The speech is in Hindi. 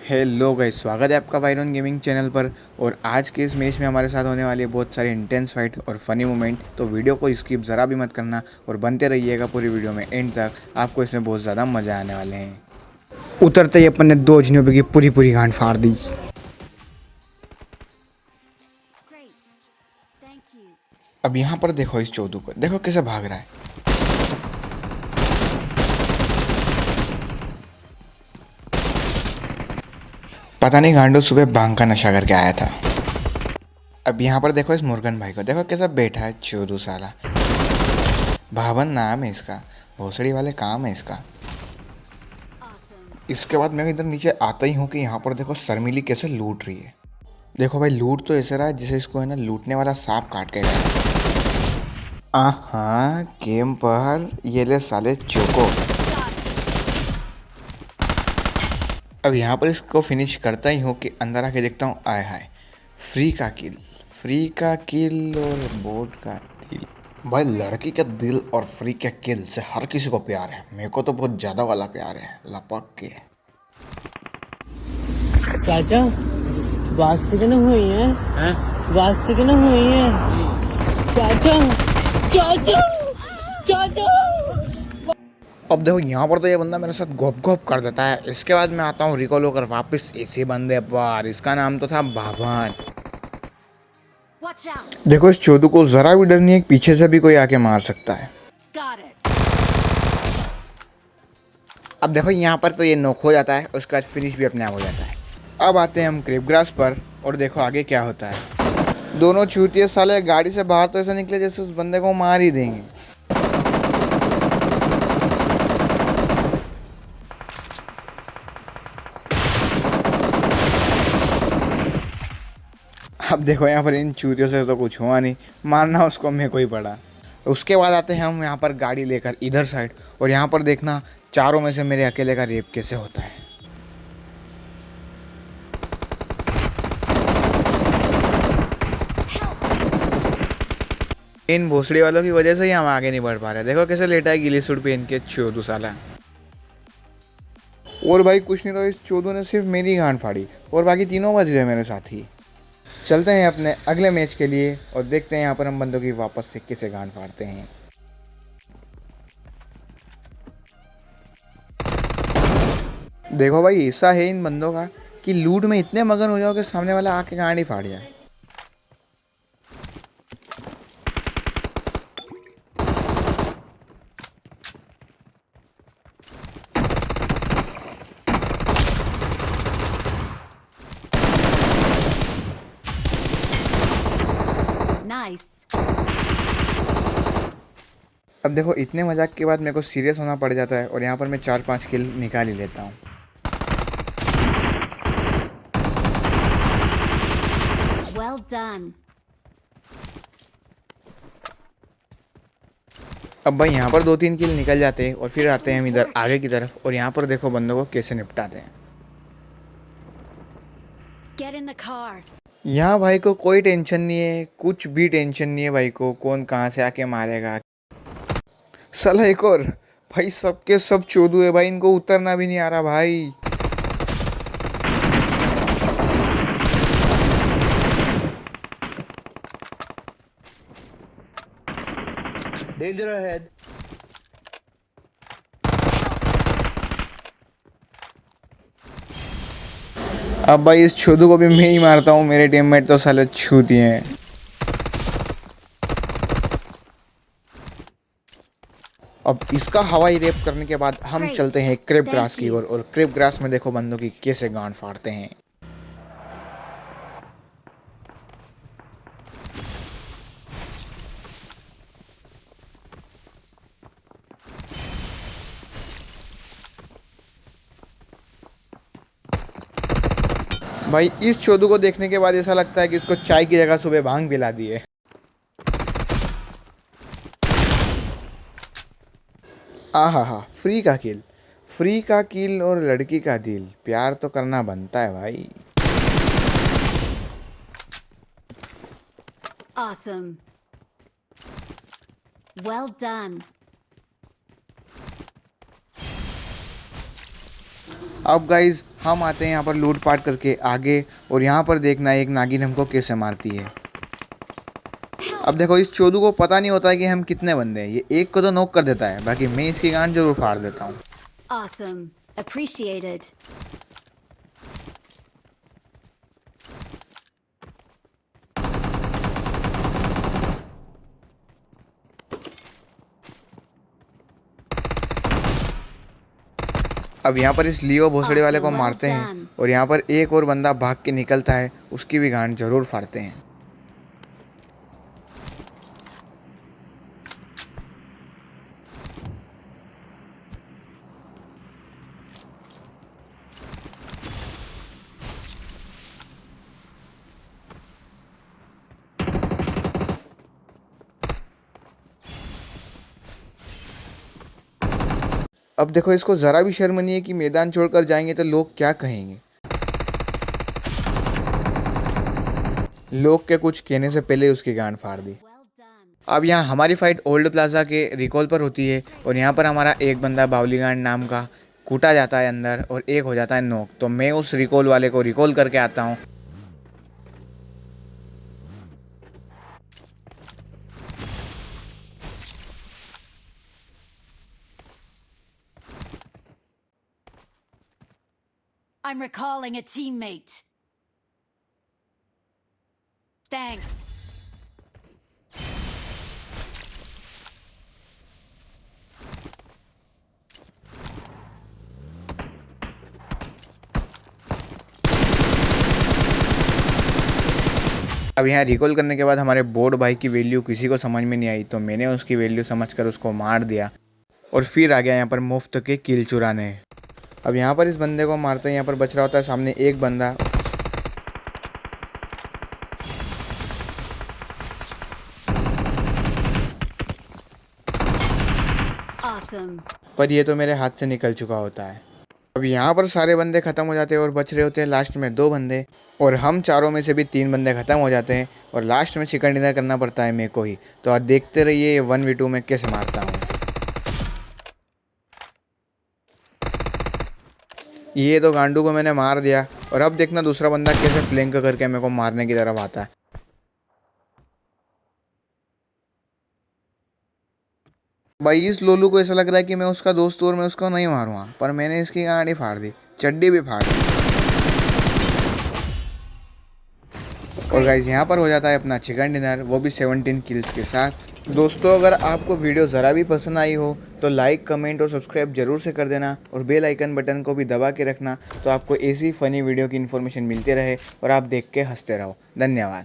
हेलो गाइस, स्वागत है आपका वायरन गेमिंग चैनल पर। और आज के इस मैच में हमारे साथ होने वाली है बहुत सारी इंटेंस फाइट और फनी मोमेंट। तो वीडियो को स्किप ज़रा भी मत करना और बनते रहिएगा पूरी वीडियो में एंड तक। आपको इसमें बहुत ज़्यादा मज़ा आने वाले हैं। उतरते ही अपन ने दो जनियों की पूरी गांड फाड़ दी। अब यहाँ पर देखो इस चौधू को, देखो कैसे भाग रहा है। पता नहीं गांडू सुबह भांग का नशा करके आया था। अब यहाँ पर देखो इस मुर्गन भाई को, देखो कैसा बैठा है चौधू साला। भावन नाम है इसका, भोसड़ी वाले काम है इसका। इसके बाद मैं इधर नीचे आता ही हूँ कि यहाँ पर देखो शर्मिली कैसे लूट रही है। देखो भाई, लूट तो ऐसे रहा है जैसे इसको है ना लूटने वाला सांप काट के गया। हाँ, गेम पर ये ले साले चोको। अब यहाँ पर इसको फिनिश करता ही हूँ कि अंदर आके देखता हूँ, आय हाय, फ्री का किल और बोट का दिल। भाई लड़की का दिल और फ्री का किल से हर किसी को प्यार है। मेरे को तो बहुत ज़्यादा वाला प्यार है, लपक के। चाचा वास्ते के ना हुई है वास्ते के ना हुई है चाचा चाचा चाचा। अब देखो यहाँ पर तो ये बंदा मेरे साथ घोप कर देता है। इसके बाद मैं आता हूँ रिकॉल होकर वापस इसी बंदे पर। इसका नाम तो था भावन। देखो इस चोदू को जरा भी डर नहीं है, पीछे से भी कोई आके मार सकता है। अब देखो यहाँ पर तो ये नॉक हो जाता है, उसका फिनिश भी अपने आप हो जाता है। अब आते हैं हम क्रिप ग्रास पर और देखो आगे क्या होता है। दोनों चूतिए साले गाड़ी से बाहर तो ऐसा निकले जैसे उस बंदे को मार ही देंगे। अब देखो यहाँ पर इन चूतियों से तो कुछ हुआ नहीं, मारना उसको मेरे को ही पड़ा। उसके बाद आते हैं हम यहाँ पर गाड़ी लेकर इधर साइड, और यहाँ पर देखना चारों में से मेरे अकेले का रेप कैसे होता है। इन भोसड़ी वालों की वजह से ही हम आगे नहीं बढ़ पा रहे। देखो कैसे लेटा है गिली सूट पहन के चोदू साला। और भाई कुछ नहीं, तो इस चोदू ने सिर्फ मेरी गांड फाड़ी और बाकी तीनों बच गए मेरे साथ ही। चलते हैं अपने अगले मैच के लिए और देखते हैं यहाँ पर हम बंदों की वापस से कैसे गांड फाड़ते हैं। देखो भाई, ऐसा है इन बंदों का कि लूट में इतने मगन हो जाओ कि सामने वाला आके गांड ही फाड़ जाए। अब देखो इतने मजाक के बाद मेरे को सीरियस होना पड़ जाता है और यहाँ पर मैं 4-5 किल निकाल ही लेता हूँ। Well done. अब भाई यहाँ पर 2-3 किल निकल जाते हैं और फिर आते हैं हम इधर आगे की तरफ, और यहाँ पर देखो बंदों को कैसे निपटाते हैं। Get in the car. यहाँ भाई को कोई टेंशन नहीं है, कुछ भी टेंशन नहीं है भाई को, कौन कहाँ से आके मारेगा। साला एक और भाई, सबके सब चोदू है भाई, इनको उतरना भी नहीं आ रहा भाई। Danger ahead. अब भाई इस चोदू को भी मैं ही मारता हूँ, मेरे टीममेट तो साले छूती हैं। अब इसका हवाई रेप करने के बाद हम चलते हैं क्रिप ग्रास की ओर, और क्रिप ग्रास में देखो बंदों की कैसे गांड फाड़ते हैं। भाई इस चोदू को देखने के बाद ऐसा लगता है कि इसको चाय की जगह सुबह भांग पिला दी है। आहा, फ्री का किल और लड़की का दिल, प्यार तो करना बनता है भाई। Awesome. Well done. अब गाइज हम आते हैं यहाँ पर लूट पाट करके आगे, और यहाँ पर देखना एक नागिन हमको कैसे मारती है। अब देखो इस चोदू को पता नहीं होता है कि हम कितने बंदे हैं, ये एक को तो नॉक कर देता है, बाकी मैं इसकी गांड जरूर फाड़ देता हूँ। Awesome. Appreciated. अब यहाँ पर इस लियो भोसड़े वाले को Awesome, well मारते हैं, done. और यहाँ पर एक और बंदा भाग के निकलता है, उसकी भी गांड जरूर फाड़ते हैं। अब देखो इसको ज़रा भी शर्म नहीं है कि मैदान छोड़कर जाएंगे तो लोग क्या कहेंगे। लोग के कुछ कहने से पहले उसकी गांड फाड़ दी। Well done. अब यहाँ हमारी फाइट ओल्ड प्लाजा के रिकॉल पर होती है, और यहाँ पर हमारा एक बंदा बावलीगांड नाम का कूटा जाता है अंदर, और एक हो जाता है नॉक। तो मैं उस रिकॉल वाले को रिकॉल करके आता हूँ। I'm recalling a teammate. Thanks. अब यहाँ रिकॉल करने के बाद हमारे बोर्ड भाई की वैल्यू किसी को समझ में नहीं आई, तो मैंने उसकी वैल्यू समझकर उसको मार दिया, और फिर आ गया यहाँ पर मुफ्त के किल चुराने। अब यहाँ पर इस बंदे को मारते हैं, यहाँ पर बच रहा होता है सामने एक बंदा। Awesome. पर ये तो मेरे हाथ से निकल चुका होता है। अब यहाँ पर सारे बंदे ख़त्म हो जाते हैं, और बच रहे होते हैं लास्ट में 2 बंदे, और हम चारों में से भी 3 बंदे ख़त्म हो जाते हैं, और लास्ट में चिकन डिनर करना पड़ता है मेरे को ही। तो आज देखते रहिए ये 1v2 में कैसे मारता हूँ। ये तो गांडू को मैंने मार दिया, और अब देखना दूसरा बंदा कैसे फ्लैंक करके मेरे को मारने की तरफ आता है। भाई इस लोलू को ऐसा लग रहा है कि मैं उसका दोस्त हूं और मैं उसको नहीं मारूंगा, पर मैंने इसकी गाड़ी फाड़ दी, चड्डी भी फाड़ दी। और गाइस यहाँ पर हो जाता है अपना चिकन डिनर, वो भी 17 किल्स के साथ। दोस्तों अगर आपको वीडियो ज़रा भी पसंद आई हो तो लाइक, कमेंट और सब्सक्राइब जरूर से कर देना, और बेल आइकन बटन को भी दबा के रखना, तो आपको ऐसी फ़नी वीडियो की इन्फॉर्मेशन मिलती रहे और आप देख के हंसते रहो। धन्यवाद।